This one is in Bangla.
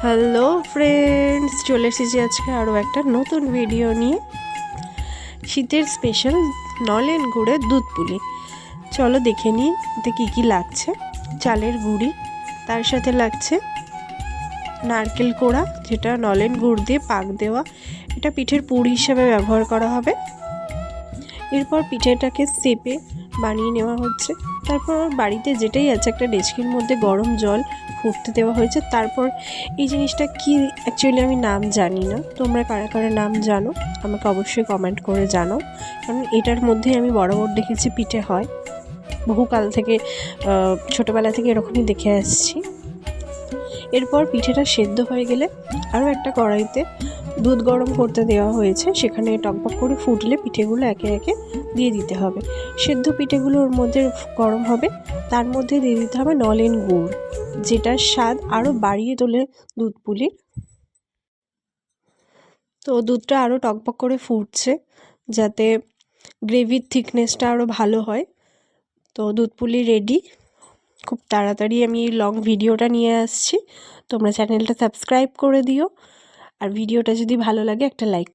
হ্যালো ফ্রেন্ডস, চলে এসেছি আজকে আরও একটা নতুন ভিডিও নিয়ে। শীতের স্পেশাল নলেন গুড়ের দুধ পুলি। চলো দেখে নিই এতে কী কী লাগছে। চালের গুঁড়ি, তার সাথে লাগছে নারকেল কোড়া, যেটা নলেন গুড় দিয়ে পাক দেওয়া, এটা পিঠের পুর হিসাবে ব্যবহার করা হবে। এরপর পিঠেটাকে সেপে বানিয়ে নেওয়া হচ্ছে। তারপর বাড়িতে যেটাই আছে একটা ডেচকির মধ্যে গরম জল ফুটতে দেওয়া হয়েছে। তারপর এই জিনিসটা কি অ্যাকচুয়ালি আমি নাম জানি না, তোমরা কারা কারা নাম জানো আমাকে অবশ্যই কমেন্ট করে জানাও, কারণ এটার মধ্যে আমি বরাবর দেখেছি পিঠে হয়, বহুকাল থেকে ছোটোবেলা থেকে এরকমই দেখে আসছি। এরপর পিঠেটা সেদ্ধ হয়ে গেলে আরও একটা কড়াইতে দুধ গরম করতে দেওয়া হয়েছে, সেখানে টকবক করে ফুটলে পিঠেগুলো একে একে দিয়ে দিতে হবে। সেদ্ধ পিঠেগুলো ওর মধ্যে গরম হবে, তার মধ্যে দিয়ে দিতে হবে নলেন গুড়, যেটার স্বাদ আরও বাড়িয়ে তোলে দুধ পুলির। তো দুধটা আরও টকবক করে ফুটছে যাতে গ্রেভির থিকনেসটা আরও ভালো হয়। তো দুধ পুলি রেডি। খুব তাড়াতাড়ি আমি এই লং ভিডিওটা নিয়ে আসছি, তোমরা চ্যানেলটা সাবস্ক্রাইব করে দিও, আর ভিডিওটা যদি ভালো লাগে একটা লাইক